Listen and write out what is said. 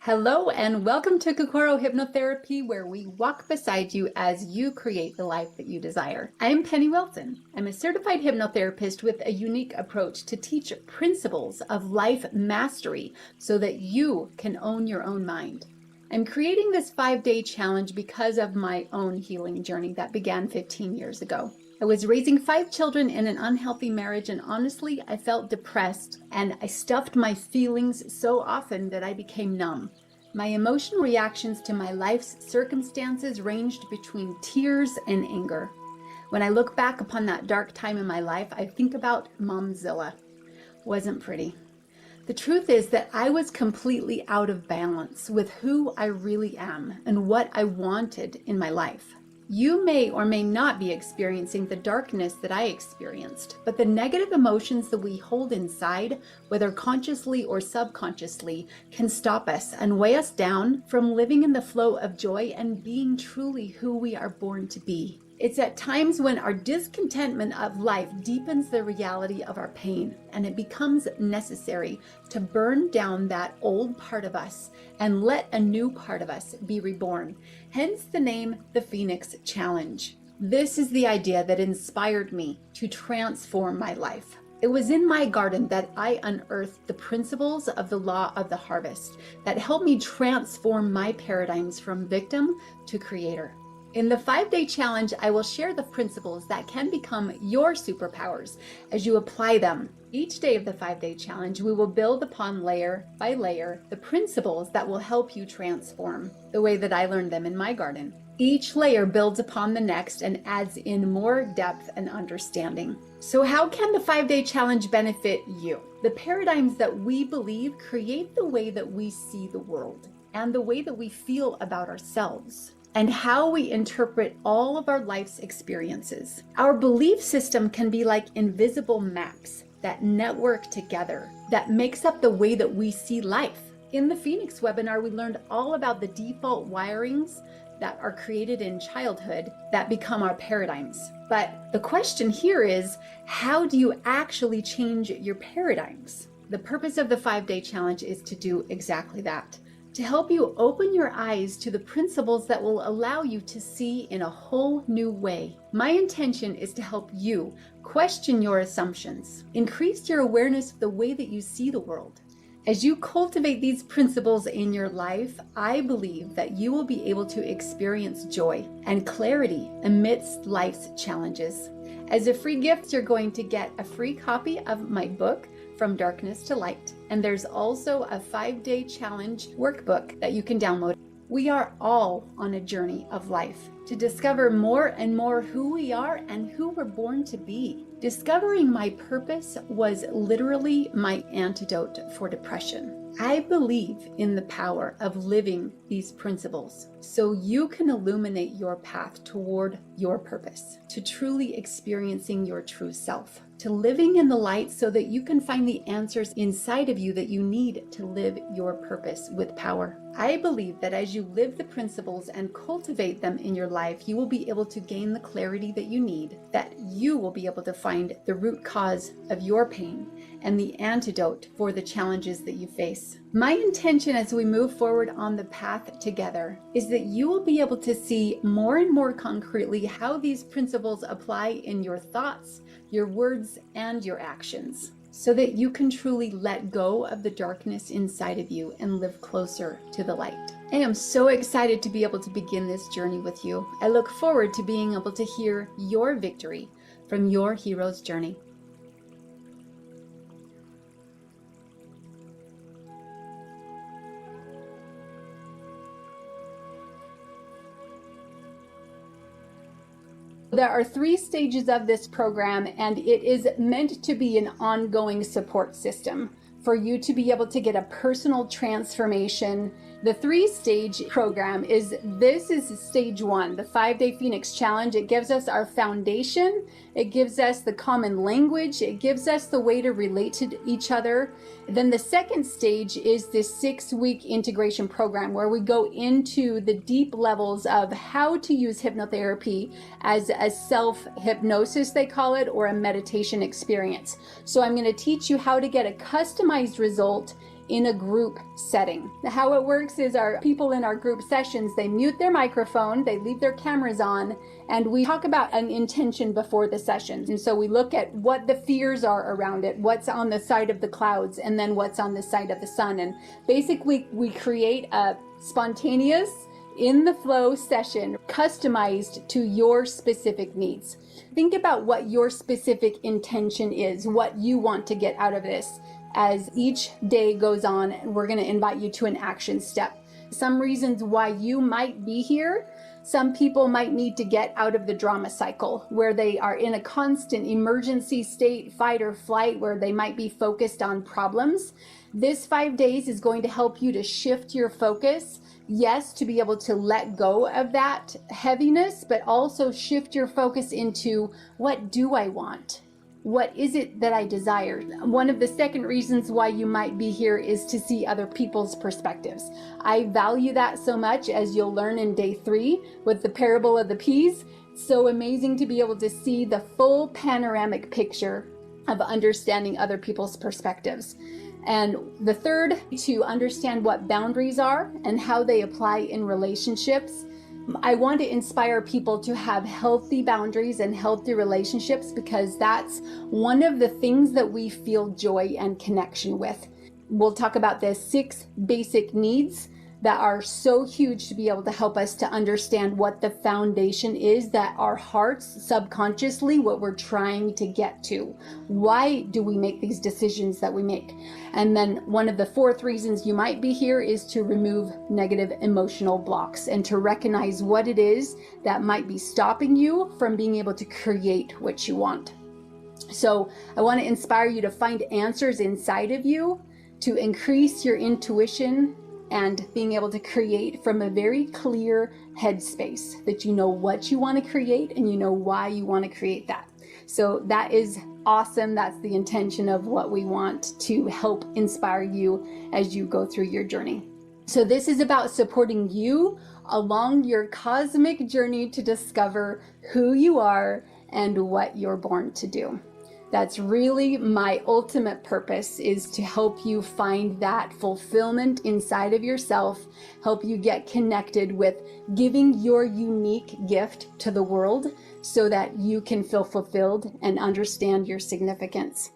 Hello and welcome to Kokoro Hypnotherapy, where we walk beside you as you create the life that you desire. I'm Penny Wilson. I'm a certified hypnotherapist with a unique approach to teach principles of life mastery so that you can own your own mind. I'm creating this 5-day challenge because of my own healing journey that began 15 years ago. I was raising 5 children in an unhealthy marriage, and honestly, I felt depressed and I stuffed my feelings so often that I became numb. My emotional reactions to my life's circumstances ranged between tears and anger. When I look back upon that dark time in my life, I think about Momzilla. Wasn't pretty. The truth is that I was completely out of balance with who I really am and what I wanted in my life. You may or may not be experiencing the darkness that I experienced, but the negative emotions that we hold inside, whether consciously or subconsciously, can stop us and weigh us down from living in the flow of joy and being truly who we are born to be. It's at times when our discontentment of life deepens the reality of our pain, and it becomes necessary to burn down that old part of us and let a new part of us be reborn. Hence the name, the Phoenix Challenge. This is the idea that inspired me to transform my life. It was in my garden that I unearthed the principles of the law of the harvest that helped me transform my paradigms from victim to creator. In the 5-day challenge, I will share the principles that can become your superpowers as you apply them. Each day of the 5-day challenge, we will build upon layer by layer the principles that will help you transform the way that I learned them in my garden. Each layer builds upon the next and adds in more depth and understanding. So how can the 5-day challenge benefit you? The paradigms that we believe create the way that we see the world and the way that we feel about ourselves, and how we interpret all of our life's experiences. Our belief system can be like invisible maps that network together, that makes up the way that we see life. In the Phoenix webinar, we learned all about the default wirings that are created in childhood that become our paradigms. But the question here is, how do you actually change your paradigms? The purpose of the 5-day challenge is to do exactly that, to help you open your eyes to the principles that will allow you to see in a whole new way. My intention is to help you question your assumptions, increase your awareness of the way that you see the world. As you cultivate these principles in your life, I believe that you will be able to experience joy and clarity amidst life's challenges. As a free gift, you're going to get a free copy of my book, From Darkness to Light. And there's also a 5-day challenge workbook that you can download. We are all on a journey of life to discover more and more who we are and who we're born to be. Discovering my purpose was literally my antidote for depression. I believe in the power of living these principles so you can illuminate your path toward your purpose, to truly experiencing your true self, to living in the light so that you can find the answers inside of you that you need to live your purpose with power. I believe that as you live the principles and cultivate them in your life, you will be able to gain the clarity that you need, that you will be able to find the root cause of your pain and the antidote for the challenges that you face. My intention as we move forward on the path together is that you will be able to see more and more concretely how these principles apply in your thoughts, your words, and your actions, so that you can truly let go of the darkness inside of you and live closer to the light. I am so excited to be able to begin this journey with you. I look forward to being able to hear your victory from your hero's journey. There are 3 stages of this program, and it is meant to be an ongoing support system for you to be able to get a personal transformation. The 3-stage program this is stage 1, the 5-day Phoenix Challenge. It gives us our foundation. It gives us the common language. It gives us the way to relate to each other. Then the 2nd stage is this 6-week integration program where we go into the deep levels of how to use hypnotherapy as a self-hypnosis, they call it, or a meditation experience. So I'm going to teach you how to get a customized result in a group setting. How it works is our people in our group sessions, they mute their microphone, they leave their cameras on, and we talk about an intention before the sessions. And so we look at what the fears are around it, what's on the side of the clouds, and then what's on the side of the sun. And basically we create a spontaneous, in the flow session customized to your specific needs. Think about what your specific intention is, what you want to get out of this. As each day goes on, we're going to invite you to an action step. Some reasons why you might be here. Some people might need to get out of the drama cycle where they are in a constant emergency state, fight or flight, where they might be focused on problems. This 5 days is going to help you to shift your focus. Yes, to be able to let go of that heaviness, but also shift your focus into, what do I want? What is it that I desire? One of the second reasons why you might be here is to see other people's perspectives. I value that so much, as you'll learn in day 3 with the parable of the peas. So amazing to be able to see the full panoramic picture of understanding other people's perspectives. And the third, to understand what boundaries are and how they apply in relationships. I want to inspire people to have healthy boundaries and healthy relationships, because that's one of the things that we feel joy and connection with. We'll talk about the 6 basic needs that are so huge to be able to help us to understand what the foundation is that our hearts subconsciously, what we're trying to get to. Why do we make these decisions that we make? And then one of the 4th reasons you might be here is to remove negative emotional blocks and to recognize what it is that might be stopping you from being able to create what you want. So I want to inspire you to find answers inside of you, to increase your intuition, and being able to create from a very clear headspace, that you know what you want to create and you know why you want to create that. So that is awesome. That's the intention of what we want to help inspire you as you go through your journey. So this is about supporting you along your cosmic journey to discover who you are and what you're born to do. That's really my ultimate purpose, is to help you find that fulfillment inside of yourself, help you get connected with giving your unique gift to the world so that you can feel fulfilled and understand your significance.